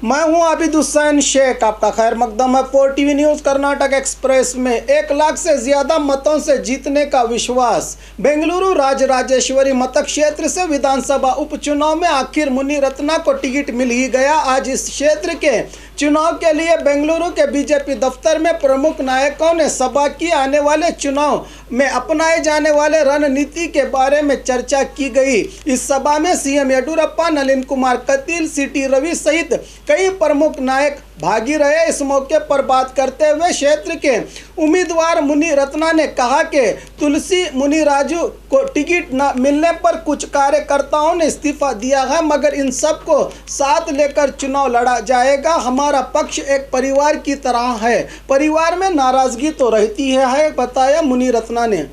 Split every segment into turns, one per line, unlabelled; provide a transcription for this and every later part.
मैं हूं आबिद हुसैन शेख। आपका खैर मकदम है 4 टीवी न्यूज़। कर्नाटक एक्सप्रेस में 1 लाख से ज़्यादा मतों से जीतने का विश्वास। बेंगलुरु राजराजेश्वरी मतक क्षेत्र से विधानसभा उपचुनाव में आखिर मुनिरत्ना को टिकट मिल ही गया। आज इस क्षेत्र के चुनाव के लिए बेंगलुरु के बीजेपी दफ्तर में प्रमुख नायकों ने सभा की। आने वाले चुनाव में अपनाए जाने वाले रणनीति के बारे में चर्चा की गई। इस सभा में सीएम येडियुरप्पा, नलिन कुमार कटील, सीटी रवि सहित कई प्रमुख नायक भागी रहे। इस मौके पर बात करते हुए क्षेत्र के उम्मीदवार मुनिरत्ना ने कहा कि तुलसी मुनिराजु को टिकट न मिलने पर कुछ कार्यकर्ताओं ने इस्तीफा दिया है, मगर इन सब को साथ लेकर चुनाव लड़ा जाएगा। हमारा पक्ष एक परिवार की तरह है, परिवार में नाराजगी तो रहती है, बताया मुनिरत्ना ने।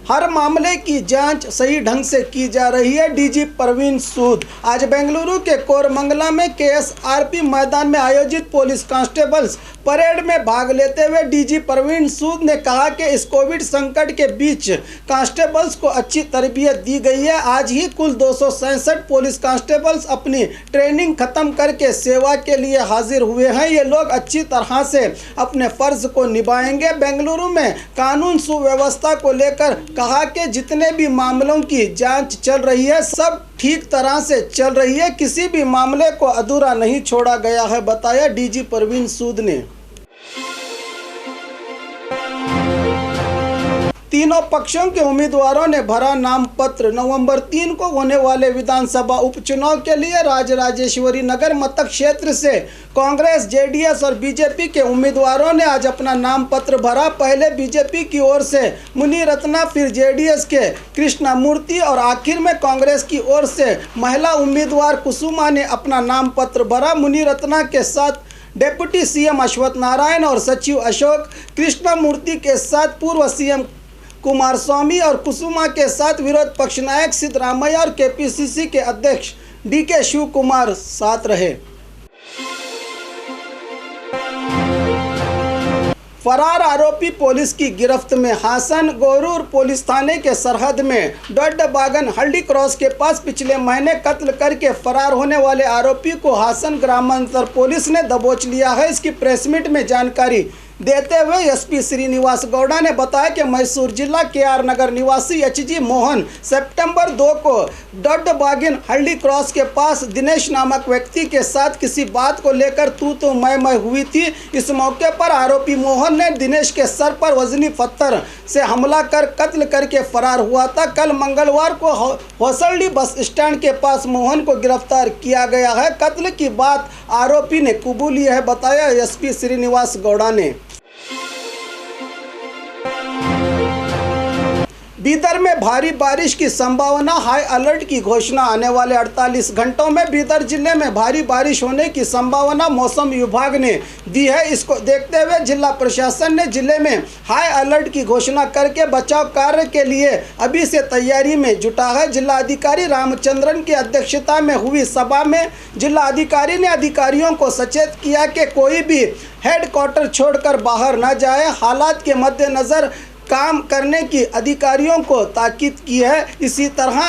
हर मामले की जांच सही ढंग से की जा रही है, डीजी प्रवीण सूद। आज बेंगलुरु के कोरमंगला में केएसआरपी मैदान में आयोजित पुलिस कांस्टेबल्स परेड में भाग लेते हुए डीजी प्रवीण सूद ने कहा कि इस कोविड संकट के बीच कांस्टेबल्स को अच्छी तरबियत दी गई है। आज ही कुल 267 पुलिस कांस्टेबल्स अपनी ट्रेनिंग खत्म करके सेवा के लिए हाजिर हुए हैं। ये लोग अच्छी तरह से अपने फर्ज को निभाएंगे। बेंगलुरु में कानून सुव्यवस्था को लेकर कहा कि जितने भी मामलों की जांच चल रही है सब ठीक तरह से चल रही है, किसी भी मामले को अधूरा नहीं छोड़ा गया है, बताया डीजी प्रवीण सूद ने। तीनों पक्षों के उम्मीदवारों ने भरा नाम पत्र। नवंबर 3 को होने वाले विधानसभा उपचुनाव के लिए राजराजेश्वरी नगर मतक क्षेत्र से कांग्रेस, जेडीएस और बीजेपी के उम्मीदवारों ने आज अपना नाम पत्र भरा। पहले बीजेपी की ओर से मुनिरत्ना, फिर जेडीएस के कृष्णामूर्ति और आखिर में कांग्रेस की ओर से महिला उम्मीदवार कुसुमा ने अपना नाम पत्र भरा। मुनिरत्ना के साथ डिप्टी सीएम अश्वत्थ नारायण और सचिव अशोक, कृष्णामूर्ति के साथ पूर्व सीएम कुमारस्वामी और कुसुमा के साथ विरोध पक्ष नायक सिद्धरामैया और केपीसीसी के अध्यक्ष डीके शिवकुमार साथ रहे। फरार आरोपी पुलिस की गिरफ्त में। हासन गोरूर पुलिस थाने के सरहद में डोड्डबागन हल्डी क्रॉस के पास पिछले महीने कत्ल करके फरार होने वाले आरोपी को हासन ग्रामांतर पुलिस ने दबोच लिया है। इसकी प्रेस मीट में जानकारी देते हुए एसपी श्रीनिवास गौड़ा ने बताया कि मैसूर जिला केआर नगर निवासी एचजी मोहन सितंबर 2 को डोड्डबागिन हल्डी क्रॉस के पास दिनेश नामक व्यक्ति के साथ किसी बात को लेकर तू मैं हुई थी। इस मौके पर आरोपी मोहन ने दिनेश के सर पर वजनी पत्थर से हमला कर कत्ल करके फरार हुआ था। कल मंगलवार को होसल्डी बस स्टैंड के पास मोहन को गिरफ्तार किया गया है। कत्ल की बात आरोपी ने कबूली है, बताया एसपी श्रीनिवास गौड़ा ने। बीदर में भारी बारिश की संभावना, हाई अलर्ट की घोषणा। आने वाले 48 घंटों में बीदर जिले में भारी बारिश होने की संभावना मौसम विभाग ने दी है। इसको देखते हुए जिला प्रशासन ने जिले में हाई अलर्ट की घोषणा करके बचाव कार्य के लिए अभी से तैयारी में जुटा है। जिला अधिकारी रामचंद्रन की अध्यक्षता में हुई सभा में जिला अधिकारी ने अधिकारियों को सचेत किया कि कोई भी हेडक्वार्टर छोड़कर बाहर न जाए। हालात के मद्देनजर काम करने की अधिकारियों को ताकीद की है। इसी तरह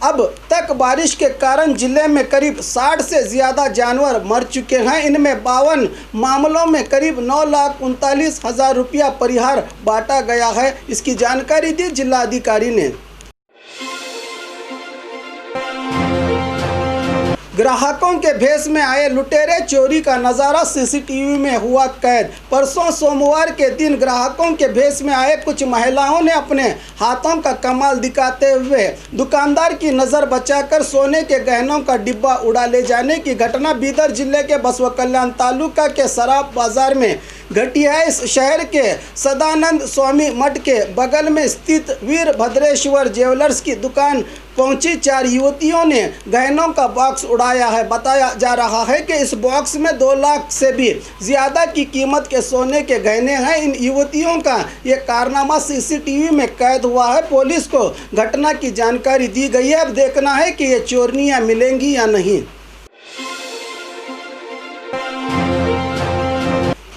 अब तक बारिश के कारण जिले में करीब 60 से ज़्यादा जानवर मर चुके हैं। इनमें 52 मामलों में करीब 9,39,000 रुपया परिहार बांटा गया है। इसकी जानकारी दी जिला अधिकारी ने। ग्राहकों के भेष में आए लुटेरे, चोरी का नज़ारा सीसीटीवी में हुआ कैद। परसों सोमवार के दिन ग्राहकों के भेष में आए कुछ महिलाओं ने अपने हाथों का कमाल दिखाते हुए दुकानदार की नज़र बचाकर सोने के गहनों का डिब्बा उड़ा ले जाने की घटना बीदर जिले के बसवा कल्याण तालुका के सराफ बाजार में घटी है। इस शहर के सदानंद स्वामी मठ के बगल में स्थित वीरभद्रेश्वर ज्वेलर्स की दुकान पहुंची 4 युवतियों ने गहनों का बॉक्स उड़ाया है। बताया जा रहा है कि इस बॉक्स में 2 लाख से भी ज़्यादा की कीमत के सोने के गहने हैं। इन युवतियों का ये कारनामा सीसीटीवी में कैद हुआ है। पुलिस को घटना की जानकारी दी गई है। अब देखना है कि ये चोरियां मिलेंगी या नहीं।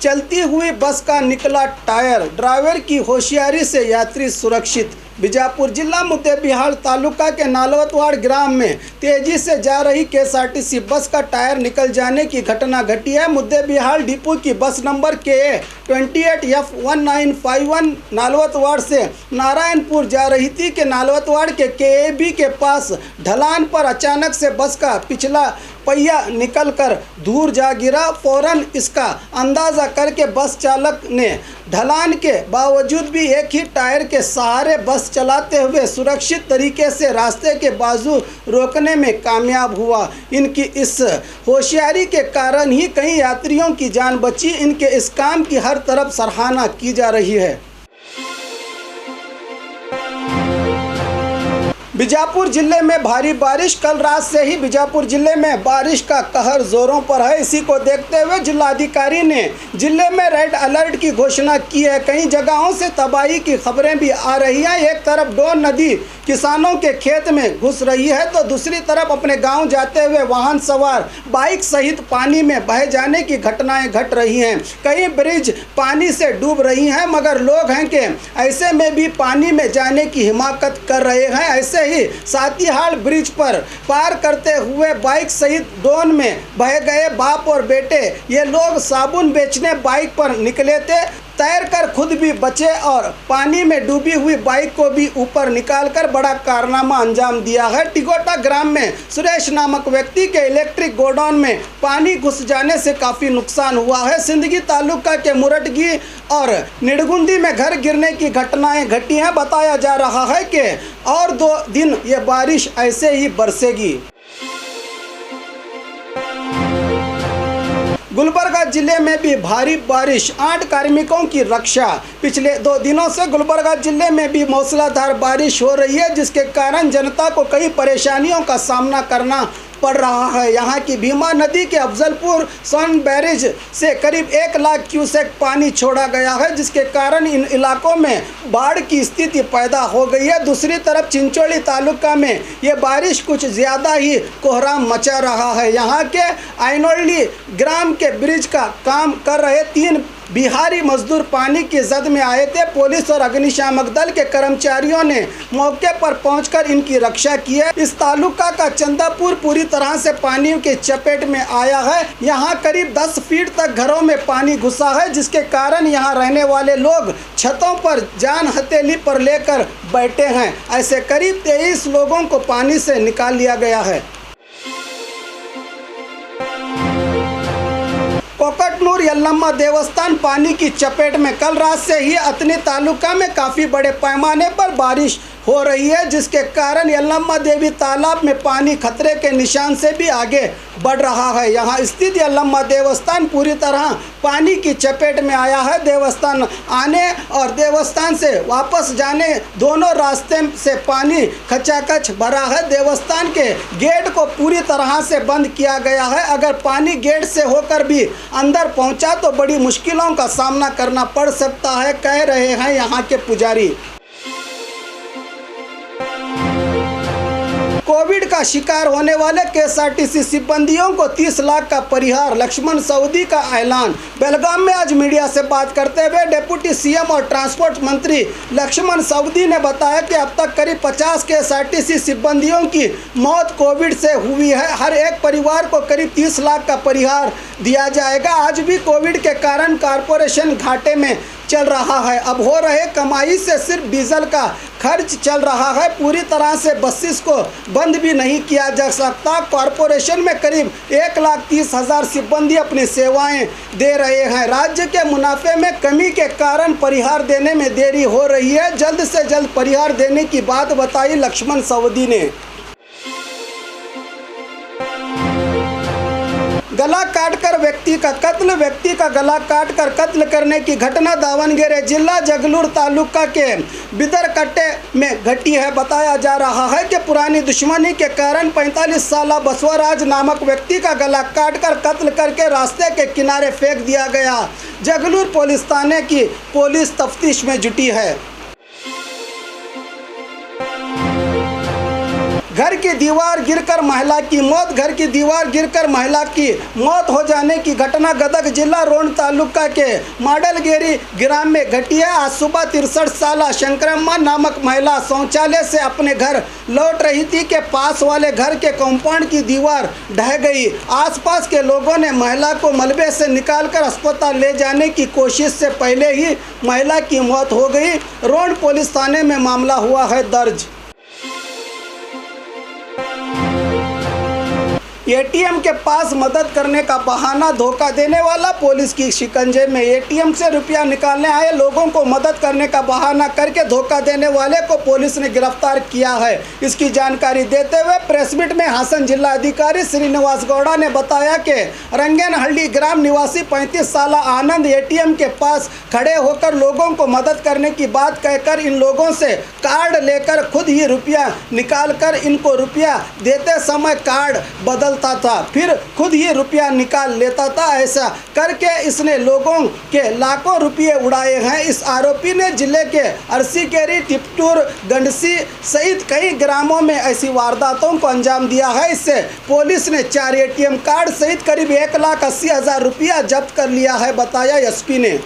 चलती हुई बस का निकला टायर, ड्राइवर की होशियारी से यात्री सुरक्षित। बीजापुर जिला मुद्देबिहाल तालुका के नालवतवाड़ ग्राम में तेजी से जा रही KSRTC बस का टायर निकल जाने की घटना घटी है। मुद्देबिहाल डिपो की बस नंबर KA 28F1951 नालवतवाड़ से नारायणपुर जा रही थी कि नालवतवाड़ के KAB के पास ढलान पर अचानक से बस का पिछला पहिया निकलकर दूर जा गिरा। फौरन इसका अंदाज़ा करके बस चालक ने ढलान के बावजूद भी एक ही टायर के सहारे बस चलाते हुए सुरक्षित तरीके से रास्ते के बाजू रोकने में कामयाब हुआ। इनकी इस होशियारी के कारण ही कई यात्रियों की जान बची। इनके इस काम की हर तरफ सराहना की जा रही है। बीजापुर जिले में भारी बारिश। कल रात से ही बीजापुर जिले में बारिश का कहर जोरों पर है। इसी को देखते हुए जिलाधिकारी ने जिले में रेड अलर्ट की घोषणा की है। कई जगहों से तबाही की खबरें भी आ रही हैं। एक तरफ डोन नदी किसानों के खेत में घुस रही है तो दूसरी तरफ अपने गांव जाते हुए वाहन सवार बाइक सहित पानी में बह जाने की घटनाएं घट रही हैं। कई ब्रिज पानी से डूब रही हैं, मगर लोग हैं कि ऐसे में भी पानी में जाने की हिमाकत कर रहे हैं। ऐसे ही सातीहाल ब्रिज पर पार करते हुए बाइक सहित डोन में बह गए बाप और बेटे। ये लोग साबुन बेचने बाइक पर निकले थे, तैरकर खुद भी बचे और पानी में डूबी हुई बाइक को भी ऊपर निकालकर बड़ा कारनामा अंजाम दिया है। टिगोटा ग्राम में सुरेश नामक व्यक्ति के इलेक्ट्रिक गोडाउन में पानी घुस जाने से काफ़ी नुकसान हुआ है। सिंदगी तालुका के मुरटगी और निडगुंडी में घर गिरने की घटनाएं घटी हैं। बताया जा रहा है कि और 2 दिन ये बारिश ऐसे ही बरसेगी। गुलबर्गा जिले में भी भारी बारिश, 8 कार्मिकों की रक्षा। पिछले 2 दिनों से गुलबर्गा जिले में भी मूसलाधार बारिश हो रही है, जिसके कारण जनता को कई परेशानियों का सामना करना पड़ रहा है। यहाँ की भीमा नदी के अफजलपुर सोन बैरेज से करीब 1 लाख क्यूसेक पानी छोड़ा गया है, जिसके कारण इन इलाकों में बाढ़ की स्थिति पैदा हो गई है। दूसरी तरफ चिंचोली तालुका में ये बारिश कुछ ज़्यादा ही कोहराम मचा रहा है। यहाँ के आइनोली ग्राम के ब्रिज का काम कर रहे 3 बिहारी मजदूर पानी की जद में आए थे। पुलिस और अग्निशामक दल के कर्मचारियों ने मौके पर पहुंचकर इनकी रक्षा की है। इस तालुका का चंदापुर पूरी तरह से पानी के चपेट में आया है। यहाँ करीब 10 फीट तक घरों में पानी घुसा है, जिसके कारण यहाँ रहने वाले लोग छतों पर जान हथेली पर लेकर बैठे हैं। ऐसे करीब 23 लोगों को पानी से निकाल लिया गया है। कोकटनूर यल्लम्मा देवस्थान पानी की चपेट में। कल रात से ही अतनी तालुका में काफ़ी बड़े पैमाने पर बारिश हो रही है, जिसके कारण यल्लम्मा देवी तालाब में पानी खतरे के निशान से भी आगे बढ़ रहा है। यहाँ स्थित यल्लम्मा देवस्थान पूरी तरह पानी की चपेट में आया है। देवस्थान आने और देवस्थान से वापस जाने दोनों रास्ते से पानी खचाखच भरा है। देवस्थान के गेट को पूरी तरह से बंद किया गया है। अगर पानी गेट से होकर भी अंदर पहुंचा तो बड़ी मुश्किलों का सामना करना पड़ सकता है, कह रहे हैं यहाँ के पुजारी। कोविड का शिकार होने वाले KSRTC सिब्बंदियों को 30 लाख का परिहार, लक्ष्मण सवदी का ऐलान। बेलगाम में आज मीडिया से बात करते हुए डिप्टी CM और ट्रांसपोर्ट मंत्री लक्ष्मण सवदी ने बताया कि अब तक करीब 50 KSRTC सिब्बंदियों की मौत कोविड से हुई है। हर एक परिवार को करीब 30 लाख का परिहार दिया जाएगा। आज भी कोविड के कारण कॉरपोरेशन घाटे में चल रहा है। अब हो रहे कमाई से सिर्फ डीजल का खर्च चल रहा है। पूरी तरह से बसेस को बंद भी नहीं किया जा सकता। कॉरपोरेशन में करीब 1,30,000 सिब्बंदी अपनी सेवाएं दे रहे हैं। राज्य के मुनाफे में कमी के कारण परिहार देने में देरी हो रही है। जल्द से जल्द परिहार देने की बात बताई लक्ष्मण सवदी ने। गला काटकर व्यक्ति का गला काटकर कत्ल करने की घटना दावणगेरे जिला जगलूर तालुका के बिदरकट्टे में घटी है। बताया जा रहा है कि पुरानी दुश्मनी के कारण 45 साला बसवराज नामक व्यक्ति का गला काटकर कत्ल करके रास्ते के किनारे फेंक दिया गया। जगलूर पुलिस थाने की पुलिस तफ्तीश में जुटी है। घर की दीवार गिरकर महिला की मौत। घर की दीवार गिरकर महिला की मौत हो जाने की घटना गदग जिला रोहन तालुका के माडलगेरी ग्राम में घटी है। आज सुबह 63 साल शंकरम्मा नामक महिला शौचालय से अपने घर लौट रही थी के पास वाले घर के कंपाउंड की दीवार ढह गई। आसपास के लोगों ने महिला को मलबे से निकालकर अस्पताल ले जाने की कोशिश से पहले ही महिला की मौत हो गई। रोहन पुलिस थाने में मामला हुआ है दर्ज। एटीएम के पास मदद करने का बहाना, धोखा देने वाला पुलिस की शिकंजे में। एटीएम से रुपया निकालने आए लोगों को मदद करने का बहाना करके धोखा देने वाले को पुलिस ने गिरफ्तार किया है। इसकी जानकारी देते हुए प्रेस मीट में हासन जिला अधिकारी श्रीनिवास गौड़ा ने बताया कि रंगेनहल्ली ग्राम निवासी 35 साल आनंद एटीएम के पास खड़े होकर लोगों को मदद करने की बात कहकर इन लोगों से कार्ड लेकर खुद ही रुपया निकाल कर इनको रुपया देते समय कार्ड बदल था, फिर खुद ही रुपया निकाल लेता था। ऐसा करके इसने लोगों के लाखों रुपये उड़ाए हैं। इस आरोपी ने जिले के अरसीकेरी, टिपटूर, गंडसी सहित कई ग्रामों में ऐसी वारदातों को अंजाम दिया है। इससे पुलिस ने 4 एटीएम कार्ड सहित करीब 1,80,000 रुपया जब्त कर लिया है, बताया एसपी ने।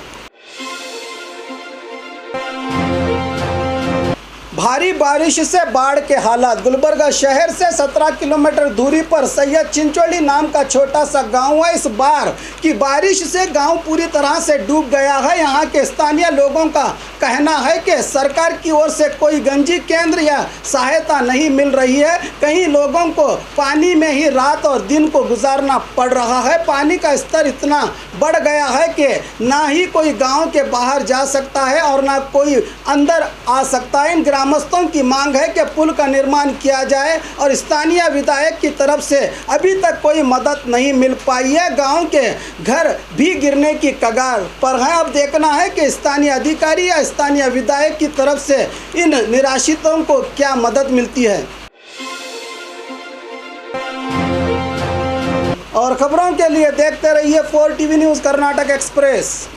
भारी बारिश से बाढ़ के हालात। गुलबर्गा शहर से 17 किलोमीटर दूरी पर सैयद चिंचोली नाम का छोटा सा गांव है। इस बार की बारिश से गांव पूरी तरह से डूब गया है। यहां के स्थानीय लोगों का कहना है कि सरकार की ओर से कोई गंजी केंद्र या सहायता नहीं मिल रही है। कई लोगों को पानी में ही रात और दिन को गुजारना पड़ रहा है। पानी का स्तर इतना बढ़ गया है कि ना ही कोई गाँव के बाहर जा सकता है और ना कोई अंदर आ सकता है। इन ग्रामस्थों की मांग है कि पुल का निर्माण किया जाए और स्थानीय विधायक की तरफ से अभी तक कोई मदद नहीं मिल पाई है। गांव के घर भी गिरने की कगार पर है। अब देखना है कि स्थानीय अधिकारी या स्थानीय विधायक की तरफ से इन निराश्रितों को क्या मदद मिलती है। और खबरों के लिए देखते रहिए 4 टीवी न्यूज़ कर्नाटक एक्सप्रेस।